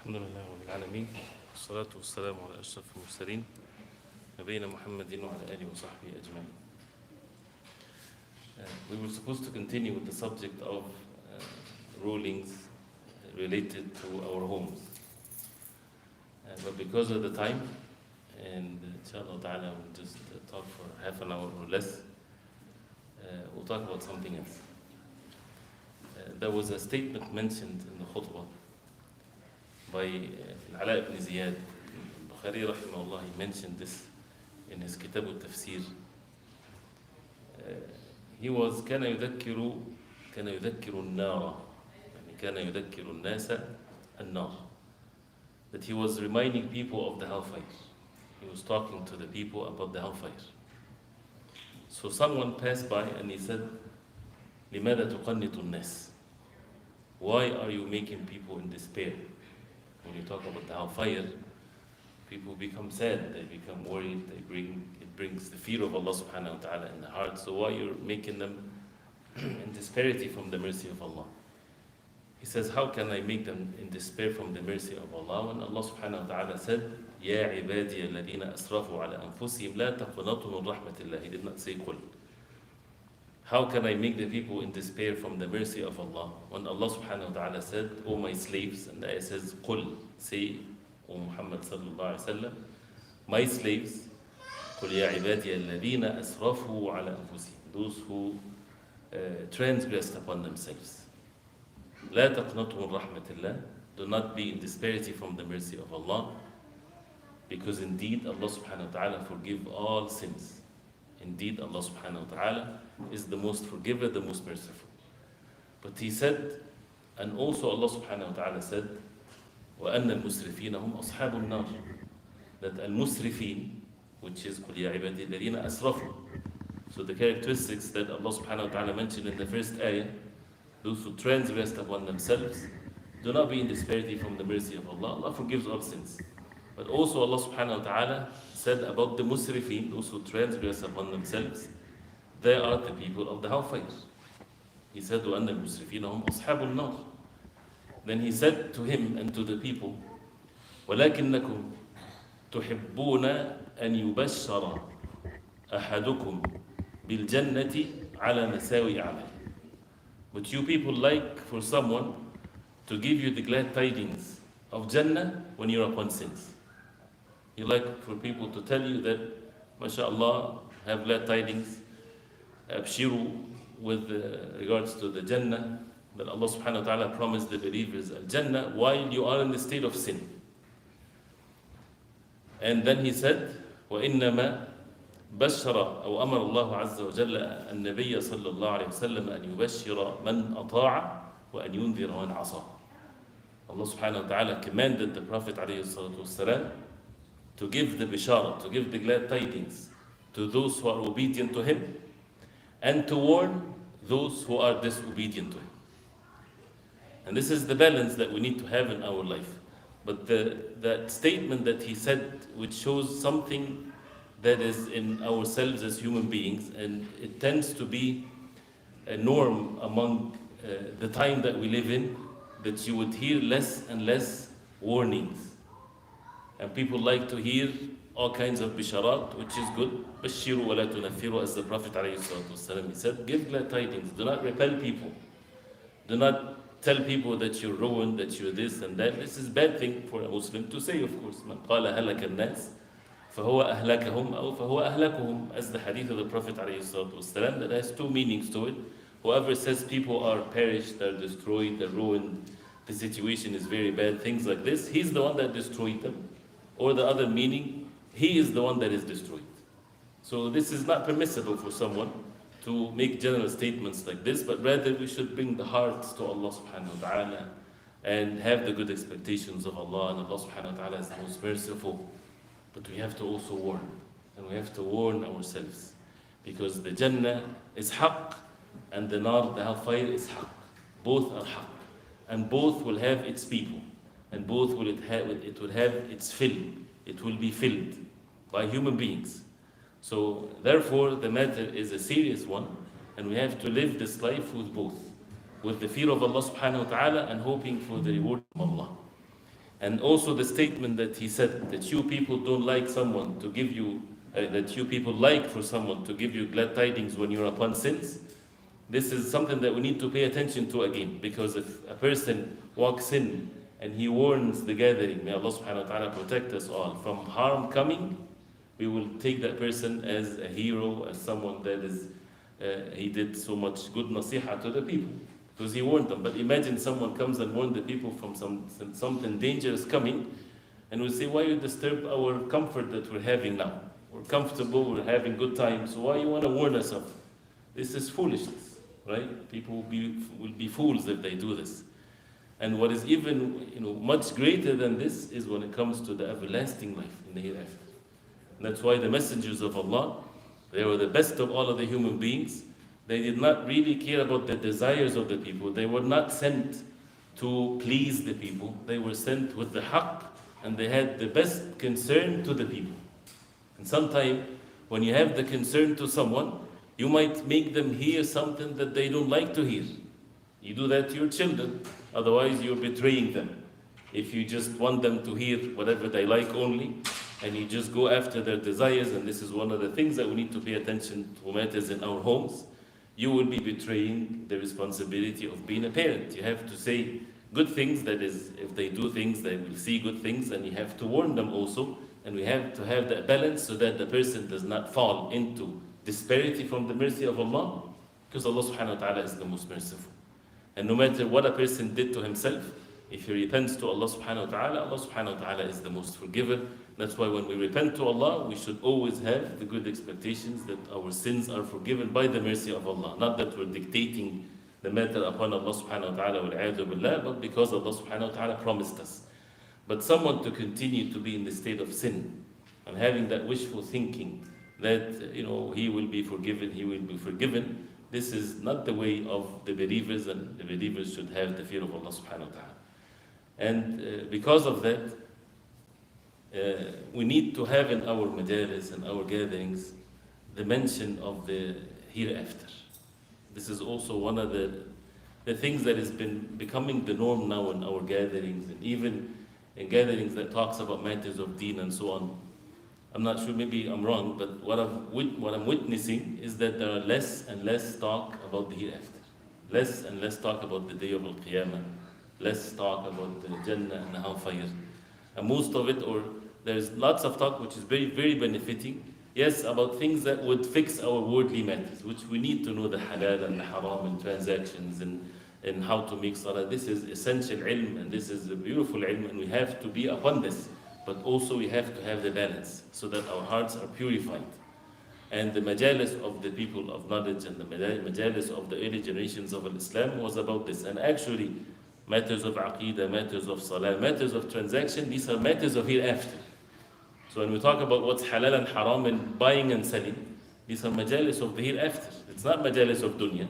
الحمد لله رب العالمين والصلاة والسلام على أشرف المرسلين نبينا محمد وعلى آله وصحبه أجمعين. We were supposed to continue with the subject of rulings related to our homes. But because of the time, and inshallah ta'ala we'll just talk for half an hour or less, we'll talk about something else. There was a statement mentioned in the khutbah by Ibrahim Zidan Masjid-ul-Haqq rahimahullah. He mentioned this in his kitab al-tafsir. He was كان يذكر النار يعني كان يذكر الناس النار, that he was reminding people of the hellfire. He was talking to the people about the hellfire. So someone passed by and he said, لماذا تقنط الناس? Why are you making people in despair? When you talk about the hellfire, people become sad, they become worried, it brings the fear of Allah subhanahu wa ta'ala in the heart. So why you're making them in disparity from the mercy of Allah? He says, how can I make them in despair from the mercy of Allah when Allah subhanahu wa ta'ala said, يا عبادي الذين أسرفوا على أنفسهم لا تقنطوا من رحمة الله. He did not say قل. How can I make the people in despair from the mercy of Allah when Allah subhanahu wa ta'ala said, O my slaves, and the ayah says, قل, say, O Muhammad sallallahu alayhi wa sallam, my slaves, قل يا عبادي الذين أسرفوا على أنفسهم, those who transgressed upon themselves. لا تقنطوا من رحمة الله, do not be in disparity from the mercy of Allah, because indeed Allah subhanahu wa ta'ala forgive all sins. Indeed, Allah subhanahu wa ta'ala is the most forgiver, the most merciful. But he said, and also Allah subhanahu wa ta'ala said, وَأَنَّ الْمُسْرِفِينَ هُمْ أَصْحَابُ النَّارِ, that al-musrifin, which is قُلْ يَا عِبَادِي الَّذِينَ أَسْرَفُوا. So the characteristics that Allah subhanahu wa ta'ala mentioned in the first ayah, those who transgressed upon themselves, do not be in disparity from the mercy of Allah. Allah forgives all sins. But also Allah subhanahu wa ta'ala said about the musrifin, those who transgress upon themselves, they are the people of the hellfire. He said, وَأَنَّ الْمُسْرِفِينَ هُمْ أَصْحَابُ النَّارِ. Then he said to him and to the people, وَلَكِنَّكُمْ تُحِبُّونَ أَنْ يُبَشَّرَ أَحَدُكُمْ بِالْجَنَّةِ عَلَى مَسَاوِي أَعْمَالِ. But you people like for someone to give you the glad tidings of Jannah when you're upon sins. You like for people to tell you that, mashallah, have glad tidings, abshiru with regards to the Jannah, that Allah subhanahu wa ta'ala promised the believers al-Jannah while you are in the state of sin. And then he said, وَإِنَّمَا بشر أو أمر الله عز وجل النبي صلى الله عليه وسلم أن يبشر من أطاع وأن ينذر من عصى. Allah subhanahu wa ta'ala commanded the Prophet عليه الصلاة والسلام to give the bishara, to give the glad tidings to those who are obedient to him, and to warn those who are disobedient to him. And this is the balance that we need to have in our life. But that statement that he said, which shows something that is in ourselves as human beings, and it tends to be a norm among the time that we live in, that you would hear less and less warnings. And people like to hear all kinds of bisharat, which is good. Bashiru wa la tunaffiru, as the Prophet ﷺ, he said, give glad tidings. Do not repel people. Do not tell people that you're ruined, that you're this and that. This is a bad thing for a Muslim to say, of course. Man qala halaka al-nas, fahuwa ahlakahum, aw fahuwa ahlakuhum, as the hadith of the Prophet ﷺ, that has two meanings to it. Whoever says people are perished, they're destroyed, they're ruined, the situation is very bad, things like this, he's the one that destroyed them. Or the other meaning, he is the one that is destroyed. So this is not permissible for someone to make general statements like this, but rather we should bring the hearts to Allah subhanahu wa ta'ala and have the good expectations of Allah, and Allah subhanahu wa ta'ala is the most merciful. But we have to also warn, and we have to warn ourselves, because the Jannah is haqq and the nar, the hellfire, is haqq. Both are haqq, and both will have its people, and both will it will have its fill. It will be filled by human beings. So therefore the matter is a serious one, and we have to live this life with both, with the fear of Allah subhanahu wa ta'ala and hoping for the reward from Allah. And also the statement that he said that you people don't like someone to give you, that you people like for someone to give you glad tidings when you're upon sins. This is something that we need to pay attention to again, because if a person walks in and he warns the gathering, may Allah subhanahu wa ta'ala protect us all from harm coming, we will take that person as a hero, as someone that is, he did so much good nasiha to the people, because he warned them. But imagine someone comes and warns the people from something dangerous coming, and we say, why you disturb our comfort that we're having now? We're comfortable, we're having good time, so why you want to warn us of? This is foolishness, right? People will be fools if they do this. And what is even much greater than this is when it comes to the everlasting life in the hereafter. And that's why the messengers of Allah, they were the best of all of the human beings. They did not really care about the desires of the people. They were not sent to please the people. They were sent with the haqq, and they had the best concern to the people. And sometimes when you have the concern to someone, you might make them hear something that they don't like to hear. You do that to your children, otherwise you're betraying them. If you just want them to hear whatever they like only, and you just go after their desires, and this is one of the things that we need to pay attention to matters in our homes, you will be betraying the responsibility of being a parent. You have to say good things, that is, if they do things, they will see good things, and you have to warn them also, and we have to have that balance so that the person does not fall into disparity from the mercy of Allah, because Allah subhanahu wa ta'ala is the most merciful. And no matter what a person did to himself, if he repents to Allah subhanahu wa ta'ala, Allah subhanahu wa ta'ala is the most forgiven. That's why when we repent to Allah, we should always have the good expectations that our sins are forgiven by the mercy of Allah. Not that we're dictating the matter upon Allah subhanahu wa ta'ala wal-'iyadhu billah, but because Allah subhanahu wa ta'ala promised us. But someone to continue to be in the state of sin and having that wishful thinking that he will be forgiven, this is not the way of the believers, and the believers should have the fear of Allah subhanahu wa ta'ala. And because of that, we need to have in our majalis and our gatherings the mention of the hereafter. This is also one of the things that has been becoming the norm now in our gatherings, and even in gatherings that talks about matters of deen and so on. I'm not sure, maybe I'm wrong, but what I'm witnessing is that there are less and less talk about the hereafter. Less and less talk about the day of Al-Qiyamah. Less talk about the Jannah and the Hellfire. And most of it, or there's lots of talk which is very, very benefiting. Yes, about things that would fix our worldly matters, which we need to know the halal and the haram and transactions and how to make salah. This is essential ilm, and this is a beautiful ilm, and we have to be upon this. But also we have to have the balance so that our hearts are purified. And the majalis of the people of knowledge and the majalis of the early generations of Islam was about this. And actually, matters of aqeedah, matters of salah, matters of transaction, these are matters of hereafter. So when we talk about what's halal and haram and buying and selling, these are majalis of the hereafter. It's not majalis of dunya.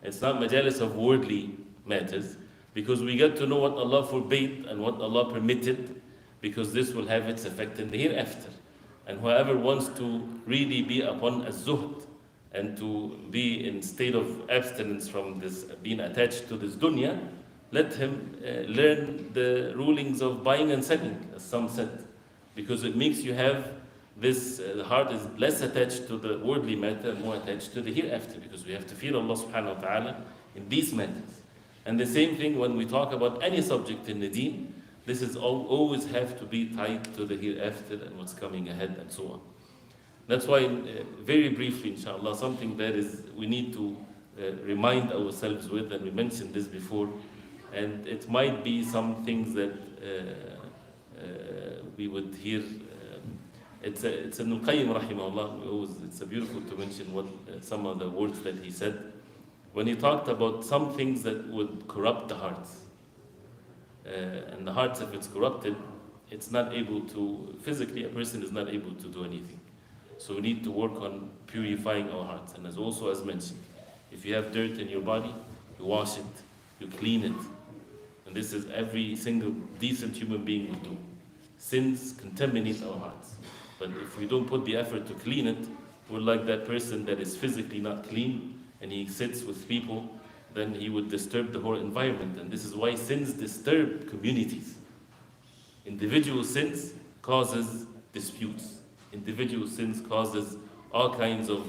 It's not majalis of worldly matters, because we get to know what Allah forbade and what Allah permitted, because this will have its effect in the hereafter. And whoever wants to really be upon az-zuhd and to be in state of abstinence from this being attached to this dunya, let him learn the rulings of buying and selling, as some said, because it makes you have this, the heart is less attached to the worldly matter and more attached to the hereafter, because we have to fear Allah subhanahu wa ta'ala in these matters. And the same thing when we talk about any subject in the deen, this is always have to be tied to the hereafter and what's coming ahead and so on. That's why, very briefly, inshallah, something that is we need to remind ourselves with, and we mentioned this before, and it might be some things that we would hear. It's Ibn al-Qayyim rahimahullah. It's beautiful to mention what some of the words that he said when he talked about some things that would corrupt the hearts. And the heart, if it's corrupted, it's not able to, physically a person is not able to do anything. So we need to work on purifying our hearts. And as mentioned, if you have dirt in your body, you wash it, you clean it. And this is every single decent human being will do. Sins contaminate our hearts. But if we don't put the effort to clean it, we're like that person that is physically not clean, and he sits with people, then he would disturb the whole environment. And this is why sins disturb communities. Individual sins causes disputes. Individual sins causes all kinds of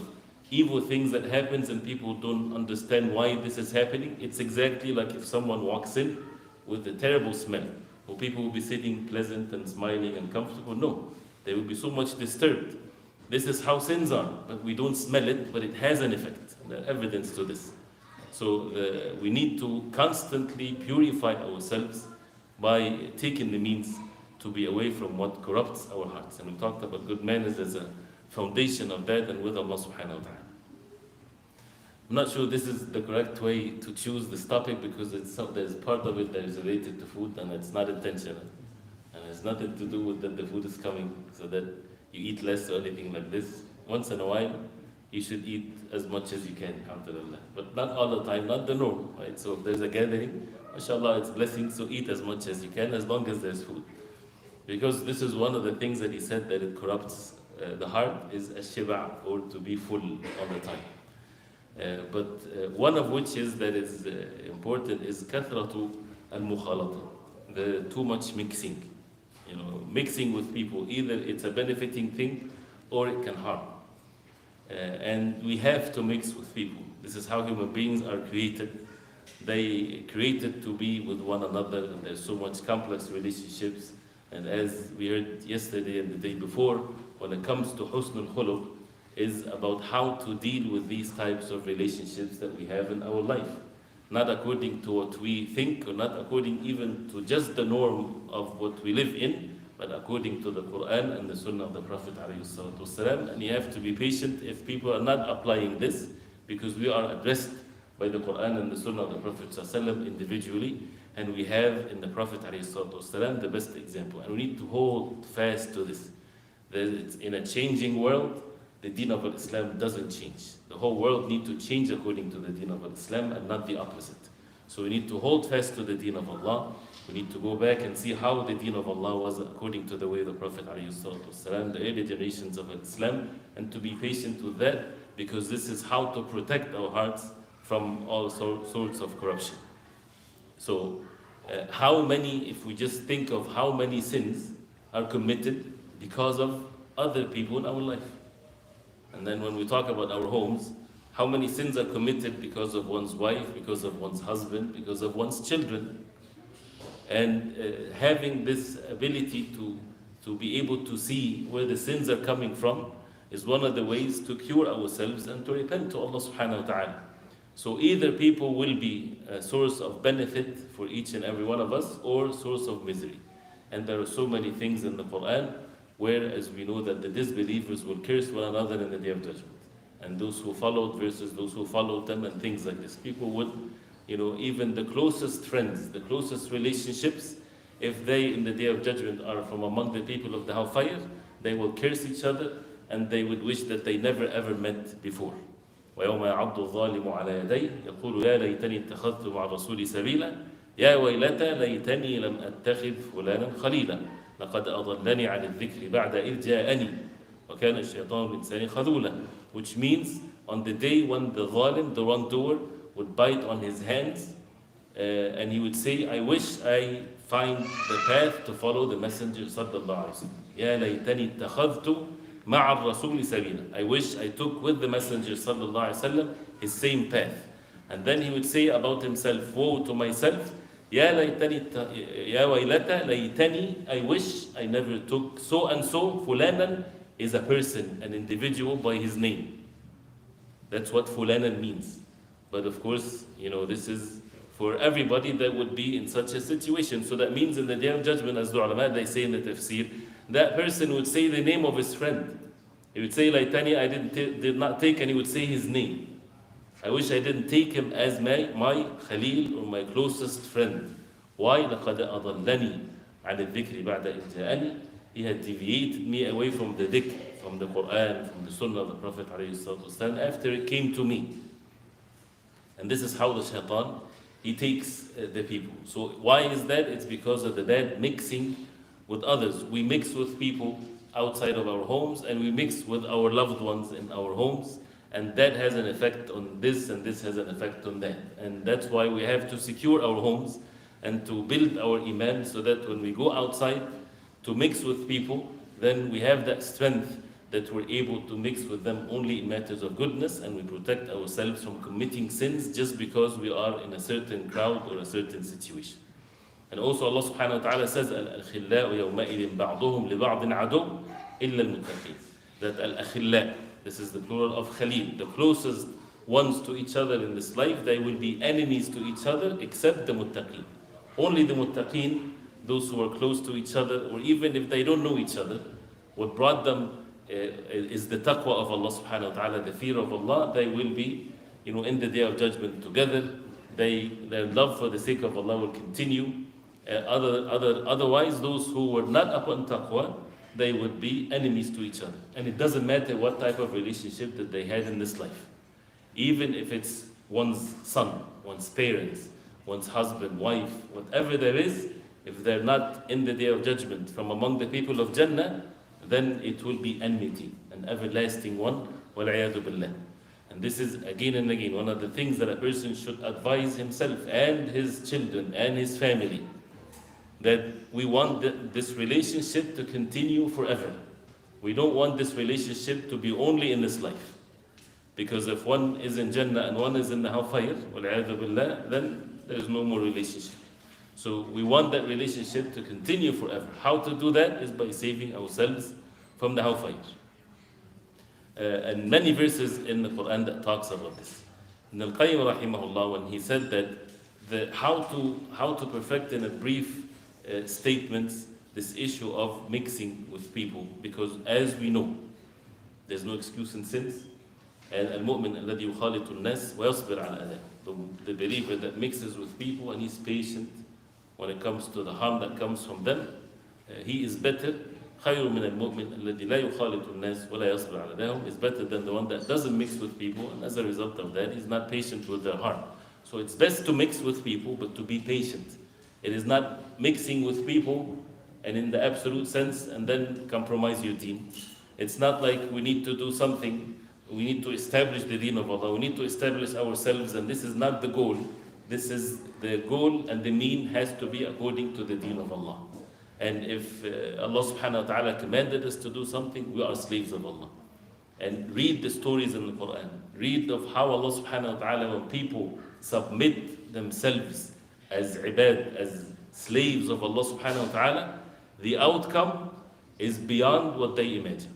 evil things that happens and people don't understand why this is happening. It's exactly like if someone walks in with a terrible smell. Will people will be sitting pleasant and smiling and comfortable? No, they will be so much disturbed. This is how sins are, but we don't smell it, but it has an effect. There's evidence to this. So we need to constantly purify ourselves by taking the means to be away from what corrupts our hearts. And we talked about good manners as a foundation of that, and with Allah subhanahu wa ta'ala. I'm not sure this is the correct way to choose this topic, because there's part of it that is related to food and it's not intentional. And it's nothing to do with that the food is coming so that you eat less or anything like this. Once in a while, you should eat as much as you can, alhamdulillah. But not all the time, not the norm, right? So if there's a gathering, mashallah, it's blessing, so eat as much as you can, as long as there's food. Because this is one of the things that he said that it corrupts the heart, is ash-shiba', or to be full all the time. But one of which is that is important is kathratu al-mukhalata, the too much mixing. You know, mixing with people, either it's a benefiting thing or it can harm. And we have to mix with people. This is how human beings are created. They created to be with one another, and there's so much complex relationships. And as we heard yesterday and the day before, when it comes to husnul khuluq, is about how to deal with these types of relationships that we have in our life. Not according to what we think, or not according even to just the norm of what we live in, but according to the Quran and the Sunnah of the Prophet ﷺ. And you have to be patient if people are not applying this, because we are addressed by the Quran and the Sunnah of the Prophet ﷺ individually, and we have in the Prophet ﷺ the best example. And we need to hold fast to this. That in a changing world, the deen of Islam doesn't change. The whole world needs to change according to the deen of Islam, and not the opposite. So we need to hold fast to the deen of Allah. We need to go back and see how the deen of Allah was according to the way of the Prophet ﷺ, the early generations of Islam, and to be patient with that, because this is how to protect our hearts from all sorts of corruption. So how many, if we just think of how many sins are committed because of other people in our life. And then when we talk about our homes, how many sins are committed because of one's wife, because of one's husband, because of one's children. And having this ability to be able to see where the sins are coming from is one of the ways to cure ourselves and to repent to Allah subhanahu wa ta'ala. So either people will be a source of benefit for each and every one of us, or source of misery. And there are so many things in the Quran where, as we know, that the disbelievers will curse one another in the Day of Judgment. And those who followed versus those who followed them, and things like this. People would, even the closest friends, the closest relationships, if they in the Day of Judgment are from among the people of the hellfire, they will curse each other, and they would wish that they never ever met before. وَيَوْمَ يَعَضُّ الظَّالِمُ عَلَى يَدَيْهِ يَقُولُ يَا لَيْتَنِي اتَّخَذْتُ مَعَ الرَّسُولِ سَبِيلًا يَا وَيْلَتَى لَيْتَنِي لَمْ أَتَّخِذْ فُلَانًا خَلِيلًا لَقَدْ أَضَلَّنِي عَنِ الذِّكْرِ بَعْدَ إِذْ جَاءَنِي وَكَانَ الشَّيْطَانُ لِلْإِنسَانِ خَذُولًا. Which means, on the day when the zalim, the wrongdoer, would bite on his hands, and he would say, I wish I find the path to follow the Messenger sallallahu alaihi wasallam. يَا لَيْتَنِي اتَّخَذْتُ مَعَ الرَّسُولِ سَبِيلًا. I wish I took with the Messenger sallallahu alaihi wasallam his same path. And then he would say about himself, woe to myself, يا ليتني يا ويلتا ليتني, I wish I never took so and so. Fulanan is a person, an individual by his name. That's what fulanan means. But of course, this is for everybody that would be in such a situation. So that means in the Day of Judgment, as the ulama, they say in the tafsir, that person would say the name of his friend. He would say, Laitani, I did not take, and he would say his name. I wish I didn't take him as my Khalil, or my closest friend. Why? لَقَدْ أَضَلَّنِي عَنِ الذِّكْرِ بَعْدَ إِذْ جَاءَنِي. He had deviated me away from the dhikr, from the Quran, from the Sunnah of the Prophet ﷺ, after it came to me. And this is how the shaitan, he takes the people. So why is that? It's because of the bad mixing with others. We mix with people outside of our homes, and we mix with our loved ones in our homes. And that has an effect on this, and this has an effect on that. And that's why we have to secure our homes and to build our iman, so that when we go outside, to mix with people, then we have that strength that we're able to mix with them only in matters of goodness, and we protect ourselves from committing sins just because we are in a certain crowd or a certain situation. And also Allah subhanahu wa ta'ala says, Al-akhillau yawma'idin ba'duhum li ba'din adu illa al-muttaqin. That al-akhilla, this is the plural of khalil, the closest ones to each other in this life, they will be enemies to each other except the muttaqin. Only the muttaqin, those who are close to each other, or even if they don't know each other, what brought them is the taqwa of Allah subhanahu wa ta'ala, the fear of Allah. They will be, in the day of judgment together. Their love for the sake of Allah will continue. Otherwise, those who were not upon taqwa, they would be enemies to each other. And it doesn't matter what type of relationship that they had in this life. Even if it's one's son, one's parents, one's husband, wife, whatever there is, if they're not in the day of judgment from among the people of Jannah, then it will be enmity, an everlasting one, وَالْعِيَاذُ بِاللَّهِ. And this is again and again one of the things that a person should advise himself and his children and his family, that we want this relationship to continue forever. We don't want this relationship to be only in this life. Because if one is in Jannah and one is in the hellfire, وَالْعِيَاذُ بِاللَّهِ, then there's no more relationship. So we want that relationship to continue forever. How to do that is by saving ourselves from the hellfire. And many verses in the Quran that talks about this. And Al-Qayyim rahimahullah, when he said that how to perfect in a brief statements this issue of mixing with people, because as we know, there's no excuse in sins. And al-mu'min alladhi yukhalitu an-nas wa yasbir ala adab, the believer that mixes with people and he's patient when it comes to the harm that comes from them, he is better. خير من المؤمن الذي لا يخالط الناس ولا يصبر على أذاهم, is better than the one that doesn't mix with people, and as a result of that is not patient with their harm. So it's best to mix with people, but to be patient. It is not mixing with people and in the absolute sense and then compromise your deen. It's not like we need to do something, we need to establish the deen of Allah, we need to establish ourselves, and this is not the goal. This is the goal, and the mean has to be according to the deen of Allah. And if Allah subhanahu wa ta'ala commanded us to do something, we are slaves of Allah. And read the stories in the Quran. Read of how Allah subhanahu wa ta'ala, when people submit themselves as ibad, as slaves of Allah subhanahu wa ta'ala, the outcome is beyond what they imagine.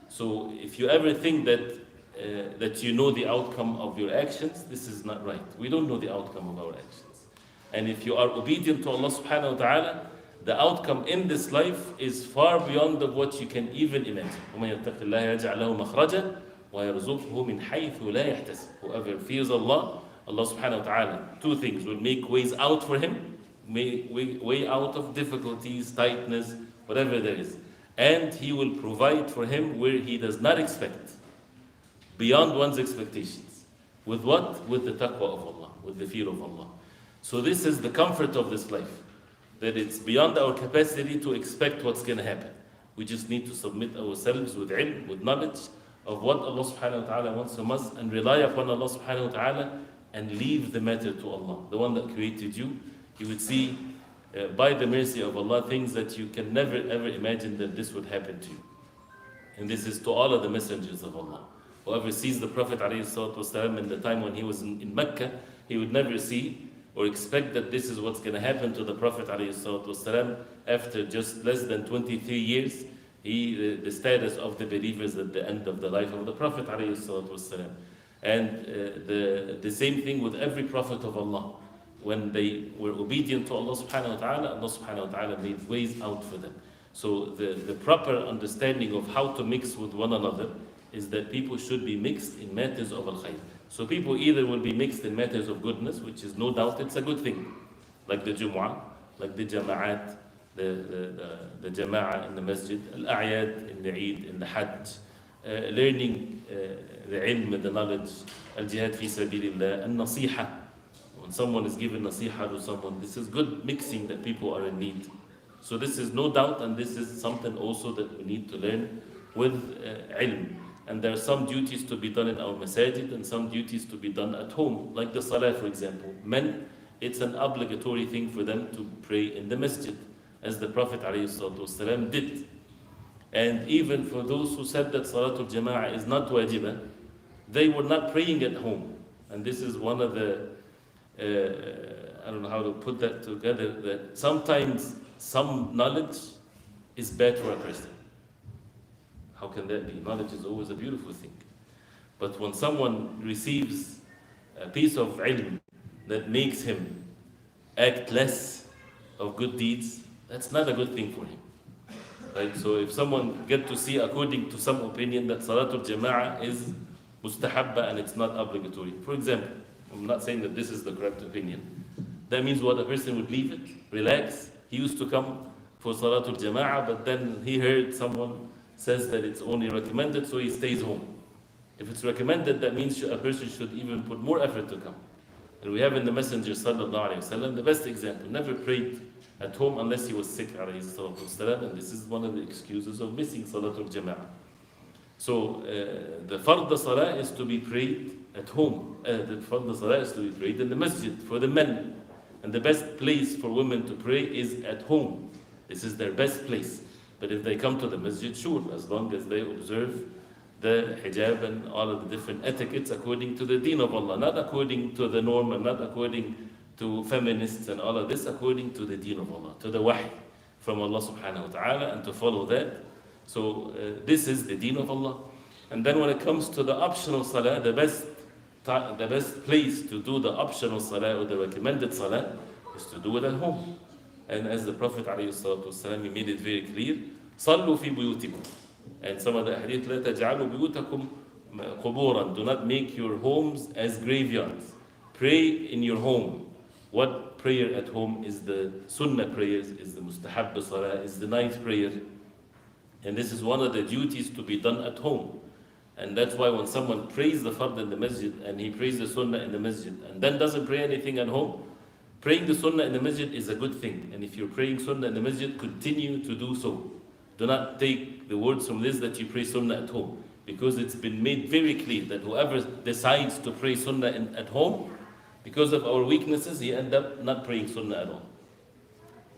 So if you ever think that you know the outcome of your actions, this is not right. We don't know the outcome of our actions. And if you are obedient to Allah subhanahu wa ta'ala, the outcome in this life is far beyond of what you can even imagine. وَمَنْ يَتَّقِ اللَّهَ يَجْعَلْ لَهُ مَخْرَجًا وَيَرْزُقْهُ مِنْ حَيْثُ لَا يَحْتَسِبُ. Whoever fears Allah, Allah subhanahu wa ta'ala, two things, will make ways out for him, way out of difficulties, tightness, whatever there is. And He will provide for him where he does not expect, beyond one's expectations. With what? With the taqwa of Allah, with the fear of Allah. So this is the comfort of this life, that it's beyond our capacity to expect what's going to happen. We just need to submit ourselves with ilm, with knowledge of what Allah subhanahu wa ta'ala wants from us, and rely upon Allah subhanahu wa ta'ala, and leave the matter to Allah, the one that created you. You would see by the mercy of Allah things that you can never ever imagine that this would happen to you. And this is to all of the messengers of Allah. Whoever sees the Prophet ﷺ in the time when he was in Mecca, he would never see or expect that this is what's going to happen to the Prophet ﷺ after just less than 23 years, the status of the believers at the end of the life of the Prophet ﷺ. And the same thing with every Prophet of Allah. When they were obedient to Allah subhanahu wa ta'ala, Allah subhanahu wa ta'ala made ways out for them. So the proper understanding of how to mix with one another is that people should be mixed in matters of al-khayr. So people either will be mixed in matters of goodness, which is no doubt it's a good thing, like the Jumu'ah, like the Jama'at, the Jama'ah in the Masjid, Al-A'yad in the Eid, in the Hajj, learning the ilm, the knowledge, Al-Jihad fi sabilillah, Al-Nasiha. When someone is given nasiha to someone, this is good mixing that people are in need. So this is no doubt, and this is something also that we need to learn with ilm. And there are some duties to be done in our masajid and some duties to be done at home, like the salah, for example. Men, it's an obligatory thing for them to pray in the masjid. as the Prophet ﷺ did. And even for those who said that Salatul Jama'ah is not wajibah, they were not praying at home. And this is one of the, I don't know how to put that together, that sometimes some knowledge is bad for a person. How can that be? Knowledge is always a beautiful thing. But when someone receives a piece of ilm that makes him act less of good deeds, that's not a good thing for him. Right? So if someone get to see according to some opinion that Salatul Jama'ah is mustahabba and it's not obligatory. For example, I'm not saying that this is the correct opinion. That means what, a person would leave it, relax. He used to come for Salatul Jama'ah, but then he heard someone says that it's only recommended, so he stays home. If it's recommended, that means a person should even put more effort to come. And we have in the Messenger sallallahu alaihi wasallam the best example. Never prayed at home unless he was sick, alayhi salatu wasalam, and this is one of the excuses of missing Salatul Jama'ah. So the Fard Salah is to be prayed at home. The Fard Salah is to be prayed in the masjid for the men. And the best place for women to pray is at home. This is their best place. But if they come to the masjid, sure, as long as they observe the hijab and all of the different etiquettes according to the deen of Allah, not according to the norm and not according to feminists and all of this, according to the deen of Allah, to the wahy from Allah subhanahu wa ta'ala, and to follow that. So this is the deen of Allah. And then when it comes to the optional salah, the best place to do the optional salah or the recommended salah is to do it at home. And as the Prophet ﷺ, he made it very clear, صَلُّوا فِي بُيُوتِكُمْ. And some of the hadith, لَا تَجْعَلُوا بُيُوتَكُمْ قُبُورًا. Do not make your homes as graveyards. Pray in your home. What prayer at home is the sunnah prayers, is the mustahab salah, is the night prayer. And this is one of the duties to be done at home. And that's why when someone prays the fard in the masjid and he prays the sunnah in the masjid and then doesn't pray anything at home, praying the sunnah in the masjid is a good thing. And if you're praying sunnah in the masjid, continue to do so. Do not take the words from this that you pray sunnah at home, because it's been made very clear that whoever decides to pray sunnah at home, because of our weaknesses, he end up not praying sunnah at all.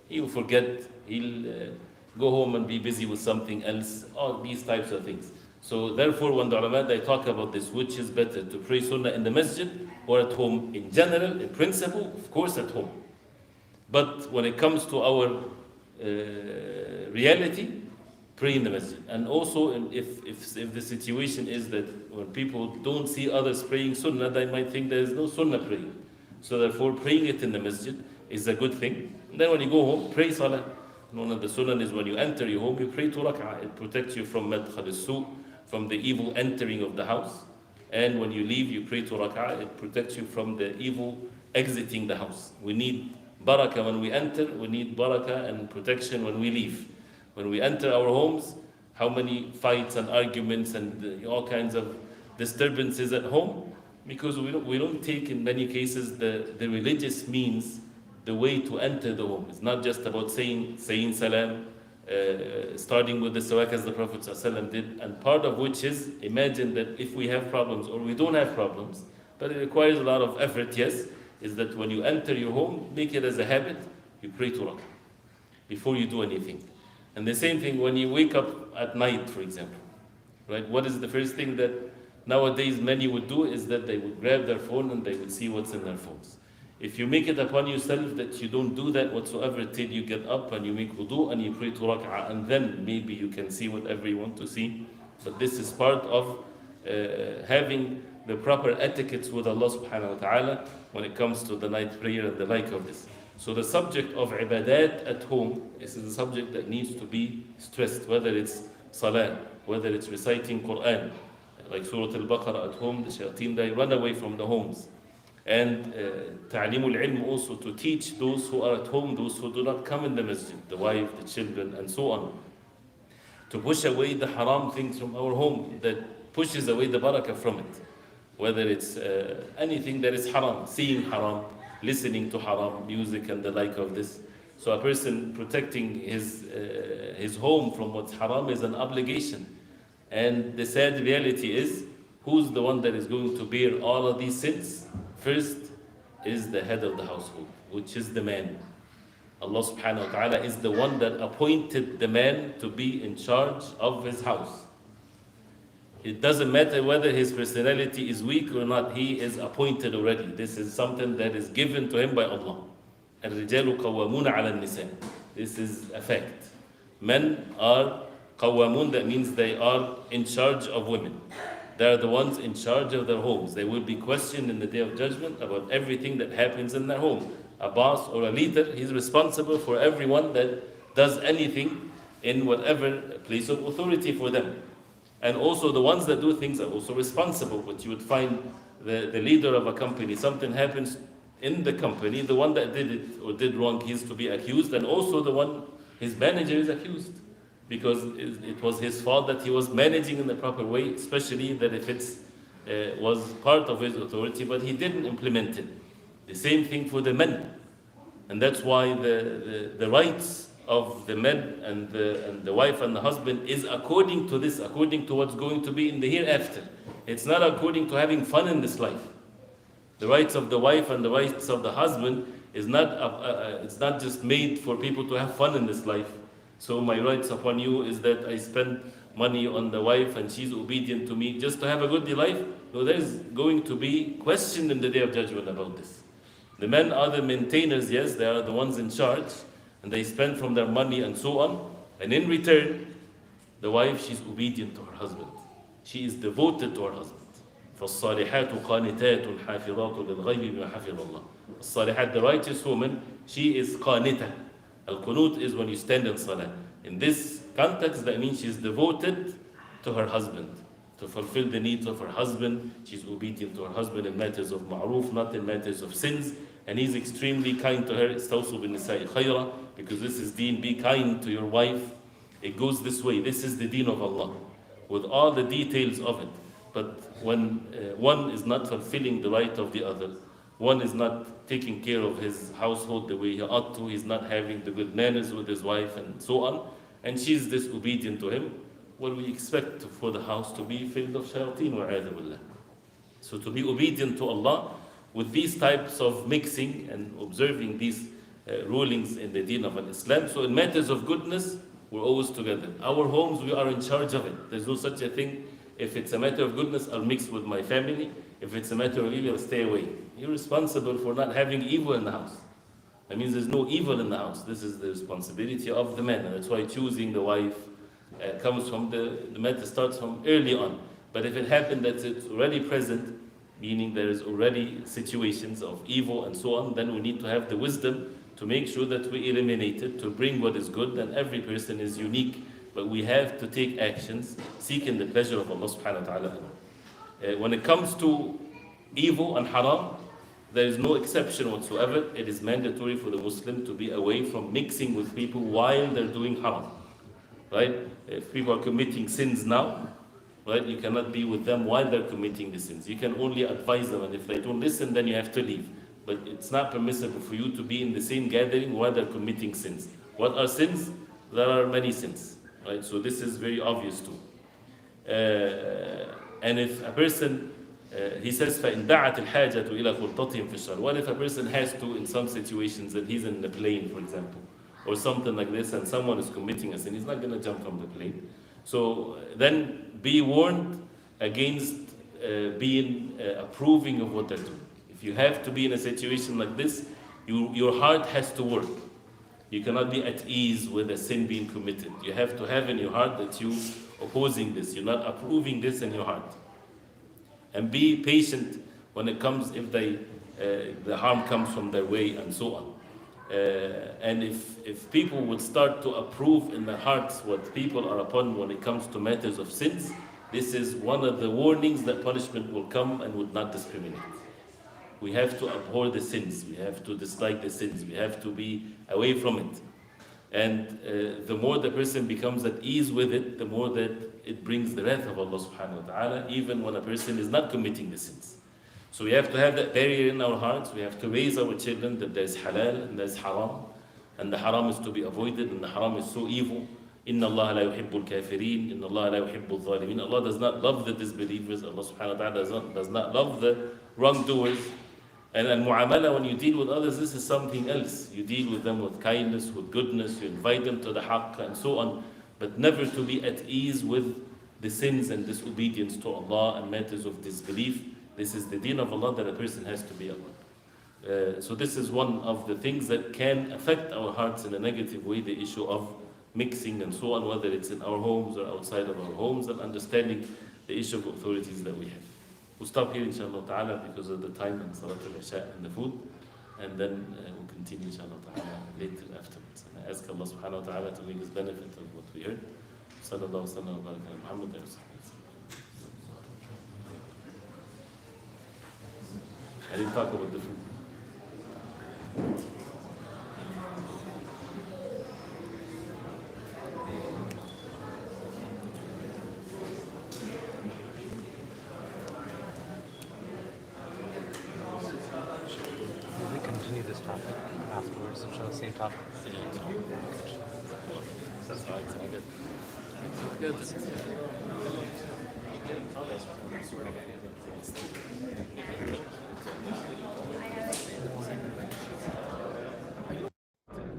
He will forget, he'll go home and be busy with something else, all these types of things. So therefore, when the ulama, they talk about this, which is better, to pray sunnah in the masjid or at home? In general, in principle, of course at home. But when it comes to our reality, pray in the masjid. And also, if the situation is that when people don't see others praying sunnah, they might think there is no sunnah praying. So therefore, praying it in the masjid is a good thing. And then when you go home, pray salah. And one of the sunnah is when you enter your home, you pray 2 rak'ah. It protects you from madkhal as-su', from the evil entering of the house. And when you leave, you pray 2 rak'ah. It protects you from the evil exiting the house. We need barakah when we enter. We need barakah and protection when we leave. When we enter our homes, how many fights and arguments and all kinds of disturbances at home? Because we don't take, in many cases, the religious means, the way to enter the home. It's not just about saying salam, starting with the sawak as the Prophet ﷺ did, and part of which is, imagine that if we have problems or we don't have problems, but it requires a lot of effort, yes, is that when you enter your home, make it as a habit, you pray 2 rak'ah before you do anything. And the same thing when you wake up at night, for example, right? What is the first thing that nowadays many would do is that they would grab their phone and they would see what's in their phones. If you make it upon yourself that you don't do that whatsoever till you get up and you make wudu and you pray 2 rak'ah, and then maybe you can see whatever you want to see. But this is part of having the proper etiquettes with Allah subhanahu wa ta'ala when it comes to the night prayer and the like of this. So the subject of ibadat at home is a subject that needs to be stressed, whether it's salah, whether it's reciting Quran, like Surah Al-Baqarah at home, the shayateen, they run away from the homes. And ta'limul ilm also, to teach those who are at home, those who do not come in the masjid, the wife, the children, and so on. To push away the haram things from our home, that pushes away the barakah from it. Whether it's anything that is haram, seeing haram, listening to haram, music and the like of this. So a person protecting his home from what's haram is an obligation. And the sad reality is, who's the one that is going to bear all of these sins? First is the head of the household, which is the man. Allah subhanahu wa ta'ala is the one that appointed the man to be in charge of his house. It doesn't matter whether his personality is weak or not, he is appointed already. This is something that is given to him by Allah. الرجال قوامون على النساء. This is a fact. Men are قوامون, that means they are in charge of women. They are the ones in charge of their homes. They will be questioned in the Day of Judgment about everything that happens in their home. A boss or a leader, he's responsible for everyone that does anything in whatever place of authority for them. And also the ones that do things are also responsible. But you would find the leader of a company, something happens in the company, the one that did it or did wrong, he is to be accused, and also the one, his manager, is accused. Because it was his fault that he was managing in the proper way, especially that if it was part of his authority, but he didn't implement it. The same thing for the men. And that's why the rights of the men and the wife and the husband is according to this, according to what's going to be in the hereafter. It's not according to having fun in this life. The rights of the wife and the rights of the husband is not it's not just made for people to have fun in this life. So my rights upon you is that I spend money on the wife and she's obedient to me just to have a good life. No, there's going to be questioned in the Day of Judgment about this. The men are the maintainers, yes, they are the ones in charge, and they spend from their money and so on. And in return, the wife, she's obedient to her husband. She is devoted to her husband. فَالصَّالِحَاتُ قَانِتَاتٌ حَافِظَاتٌ لِلْغَيْبِ بِمَا حَفِظَ اللَّهِ. الصالحات, the righteous woman, she is qanita. Al-qunut is when you stand in salah. In this context, that means she is devoted to her husband, to fulfill the needs of her husband. She's obedient to her husband in matters of ma'roof, not in matters of sins. And he's extremely kind to her. Istawsu bin nisa'i khayra, because this is deen. Be kind to your wife. It goes this way. This is the deen of Allah, with all the details of it. But when one is not fulfilling the right of the other, one is not taking care of his household the way he ought to, he's not having the good manners with his wife and so on, and she's disobedient to him, well, we expect for the house to be filled of shayateen, wa'adhu billah. So to be obedient to Allah with these types of mixing and observing these rulings in the deen of Islam. So in matters of goodness, we're always together. Our homes, we are in charge of it. There's no such a thing. If it's a matter of goodness, I'll mix with my family. If it's a matter of evil, I'll stay away. You're responsible for not having evil in the house. That means there's no evil in the house. This is the responsibility of the man. And that's why choosing the wife comes from the matter starts from early on. But if it happened that it's already present, meaning there is already situations of evil and so on, then we need to have the wisdom to make sure that we eliminate it, to bring what is good. And every person is unique, but we have to take actions seeking the pleasure of Allah subhanahu wa ta'ala. When it comes to evil and haram, there is no exception whatsoever. It is mandatory for the Muslim to be away from mixing with people while they're doing haram. Right? If people are committing sins now, right, you cannot be with them while they're committing the sins. You can only advise them, and if they don't listen, then you have to leave. But it's not permissible for you to be in the same gathering while they're committing sins. What are sins? There are many sins. Right? So this is very obvious too. And if a person, he says, فَإِنْ دَعَتِ الْحَاجَةُ إِلَى خُلْطَتِهِمْ فِي الشَّرْعِ. What if a person has to, in some situations, that he's in the plane, for example, or something like this, and someone is committing a sin, he's not going to jump from the plane. So then be warned against being approving of what they're doing. If you have to be in a situation like this, your heart has to work. You cannot be at ease with a sin being committed. You have to have in your heart that you're opposing this. You're not approving this in your heart. And be patient when it comes, if the harm comes from their way and so on. And if people would start to approve in their hearts what people are upon when it comes to matters of sins, this is one of the warnings that punishment will come and would not discriminate. We have to abhor the sins. We have to dislike the sins. We have to be away from it. And the more the person becomes at ease with it, the more that it brings the wrath of Allah subhanahu wa ta'ala, even when a person is not committing the sins. So we have to have that barrier in our hearts. We have to raise our children that there's halal and there's haram. And the haram is to be avoided, and the haram is so evil. إِنَّ اللَّهَ لَا يُحِبُّ الْكَافِرِينَ إِنَّ اللَّهَ لَا يُحِبُّ الظَّالِمِينَ. Allah does not love the disbelievers. Allah subhanahu wa ta'ala does not love the wrongdoers. And al-mu'amala, when you deal with others, this is something else. You deal with them with kindness, with goodness, you invite them to the haqq and so on, but never to be at ease with the sins and disobedience to Allah and matters of disbelief. This is the deen of Allah that a person has to be upon. So this is one of the things that can affect our hearts in a negative way, the issue of mixing and so on, whether it's in our homes or outside of our homes, and understanding the issue of authorities that we have. We'll stop here inshallah ta'ala because of the time and Salat al-Isha and the food, and then we'll continue inshallah ta'ala later afterwards. And I ask Allah subhanahu wa ta'ala to make us benefit of what we heard. Sallallahu wa sallam wa baraka ala Muhammad wa sallam. I didn't talk about the food. This topic afterwards and show the same topic. That's all right, all good. Good.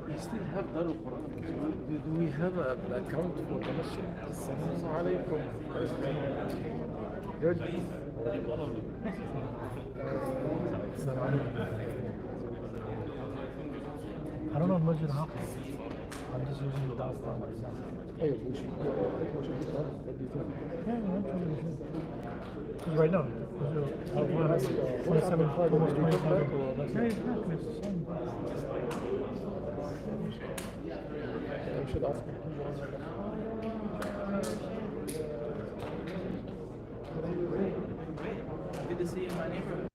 We still have Darul Quran. Do we have an account for the masjid? Assalamu alaikum. Good. I don't know Masjid-ul-Haqq. I'm just using the dot com. Hey, we should do that. What do you think? Yeah, actually we should. Because right now, 27, almost 25. Yeah, exactly. It's the same. Yeah, we should ask him. Good to see you in my neighborhood.